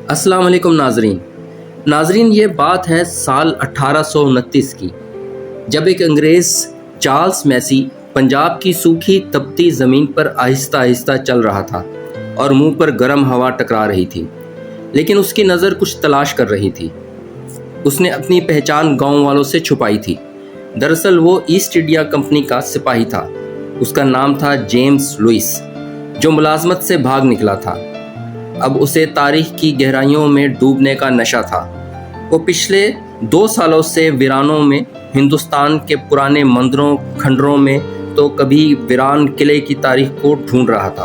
अस्सलाम वालेकुम नाजरीन, ये बात है साल 1829 की, जब एक अंग्रेज़ चार्ल्स मैसी पंजाब की सूखी तपती ज़मीन पर आहिस्ता आहिस्ता चल रहा था और मुंह पर गर्म हवा टकरा रही थी, लेकिन उसकी नज़र कुछ तलाश कर रही थी। उसने अपनी पहचान गांव वालों से छुपाई थी। दरअसल वो ईस्ट इंडिया कंपनी का सिपाही था। उसका नाम था जेम्स लुइस, जो मुलाजमत से भाग निकला था। अब उसे तारीख की गहराइयों में डूबने का नशा था। वो पिछले 2 सालों से वीरानों में, हिंदुस्तान के पुराने मंदिरों खंडरों में तो कभी वीरान किले की तारीख को ढूंढ रहा था।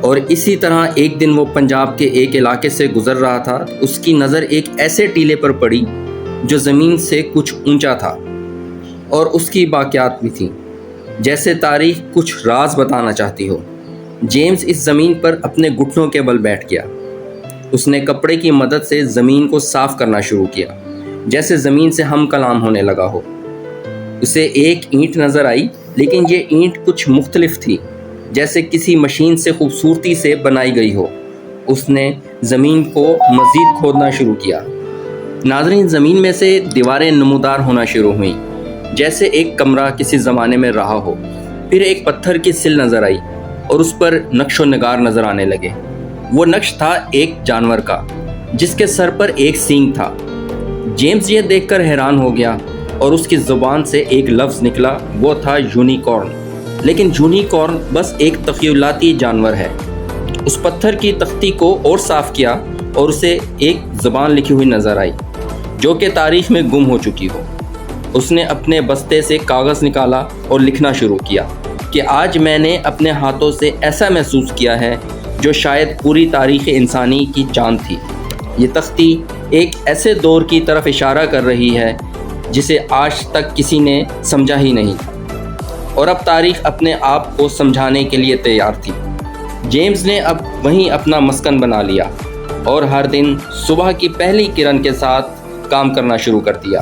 और इसी तरह एक दिन वो पंजाब के एक इलाके से गुजर रहा था। उसकी नज़र एक ऐसे टीले पर पड़ी जो ज़मीन से कुछ ऊंचा था, और उसकी बाक़ियात भी थी, जैसे तारीख कुछ राज बताना चाहती हो। जेम्स इस ज़मीन पर अपने घुटनों के बल बैठ गया। उसने कपड़े की मदद से ज़मीन को साफ़ करना शुरू किया, जैसे ज़मीन से हम कलाम होने लगा हो। उसे एक ईंट नज़र आई, लेकिन ये ईंट कुछ मुख्तलिफ थी, जैसे किसी मशीन से खूबसूरती से बनाई गई हो। उसने ज़मीन को मज़ीद खोदना शुरू किया। नाज़रीन, ज़मीन में से दीवारें नमूदार होना शुरू हुई, जैसे एक कमरा किसी ज़माने में रहा हो। फिर एक पत्थर की सिल नज़र आई और उस पर नक्शो नगार नज़र आने लगे। वो नक्श था एक जानवर का, जिसके सर पर एक सींग था। जेम्स ये देखकर हैरान हो गया और उसकी ज़ुबान से एक लफ्ज़ निकला, वो था यूनिकॉर्न। लेकिन यूनिकॉर्न बस एक तख़यलाती जानवर है। उस पत्थर की तख्ती को और साफ़ किया और उसे एक ज़बान लिखी हुई नज़र आई, जो कि तारीख़ में गुम हो चुकी हो। उसने अपने बस्ते से कागज़ निकाला और लिखना शुरू किया कि आज मैंने अपने हाथों से ऐसा महसूस किया है जो शायद पूरी तारीख़ इंसानी की जान थी। ये तख्ती एक ऐसे दौर की तरफ इशारा कर रही है जिसे आज तक किसी ने समझा ही नहीं था, और अब तारीख़ अपने आप को समझाने के लिए तैयार थी। जेम्स ने अब वहीं अपना मस्कन बना लिया और हर दिन सुबह की पहली किरण के साथ काम करना शुरू कर दिया,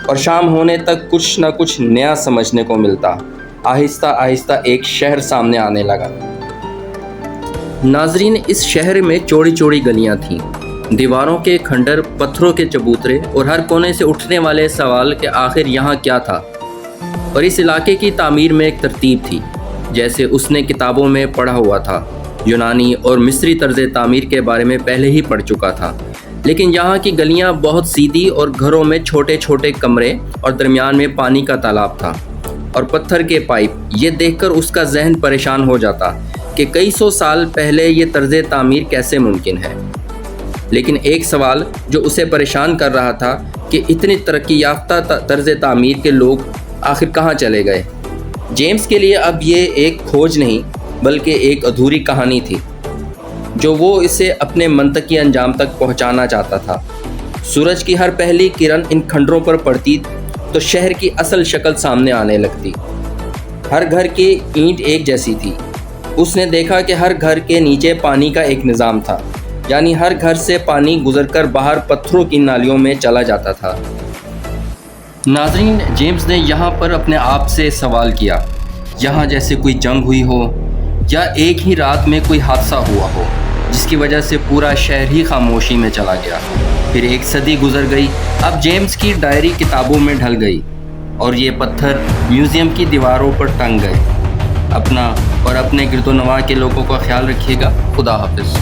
और शाम होने तक कुछ न कुछ नया समझने को मिलता। आहिस्ता आहिस्ता एक शहर सामने आने लगा। नाजरीन, इस शहर में चौड़ी चौड़ी गलियां थीं, दीवारों के खंडर, पत्थरों के चबूतरे, और हर कोने से उठने वाले सवाल कि आखिर यहाँ क्या था। और इस इलाके की तामीर में एक तरतीब थी, जैसे उसने किताबों में पढ़ा हुआ था। यूनानी और मिस्री तर्ज़ तामीर के बारे में पहले ही पढ़ चुका था, लेकिन यहाँ की गलियाँ बहुत सीधी और घरों में छोटे छोटे कमरे और दरमियान में पानी का तालाब था और पत्थर के पाइप। ये देखकर उसका जहन परेशान हो जाता कि कई सौ साल पहले ये तर्ज़ तामीर कैसे मुमकिन है। लेकिन एक सवाल जो उसे परेशान कर रहा था कि इतनी तरक्की याफ्ता तर्ज़ तामीर के लोग आखिर कहाँ चले गए। जेम्स के लिए अब ये एक खोज नहीं, बल्कि एक अधूरी कहानी थी, जो वो इसे अपने मंतकी अंजाम तक पहुंचाना चाहता था। सूरज की हर पहली किरण इन खंडरों पर पड़ती तो शहर की असल शक्ल सामने आने लगती। हर घर की ईंट एक जैसी थी। उसने देखा कि हर घर के नीचे पानी का एक निज़ाम था, यानी हर घर से पानी गुजरकर बाहर पत्थरों की नालियों में चला जाता था। नाज़रीन, जेम्स ने यहाँ पर अपने आप से सवाल किया, यहाँ जैसे कोई जंग हुई हो या एक ही रात में कोई हादसा हुआ हो जिसकी वजह से पूरा शहर ही खामोशी में चला गया। फिर एक सदी गुजर गई। अब जेम्स की डायरी किताबों में ढल गई और ये पत्थर म्यूज़ियम की दीवारों पर टंग गए। अपना और अपने गिरदोनवा के लोगों का ख्याल रखिएगा। खुदा हाफिज़।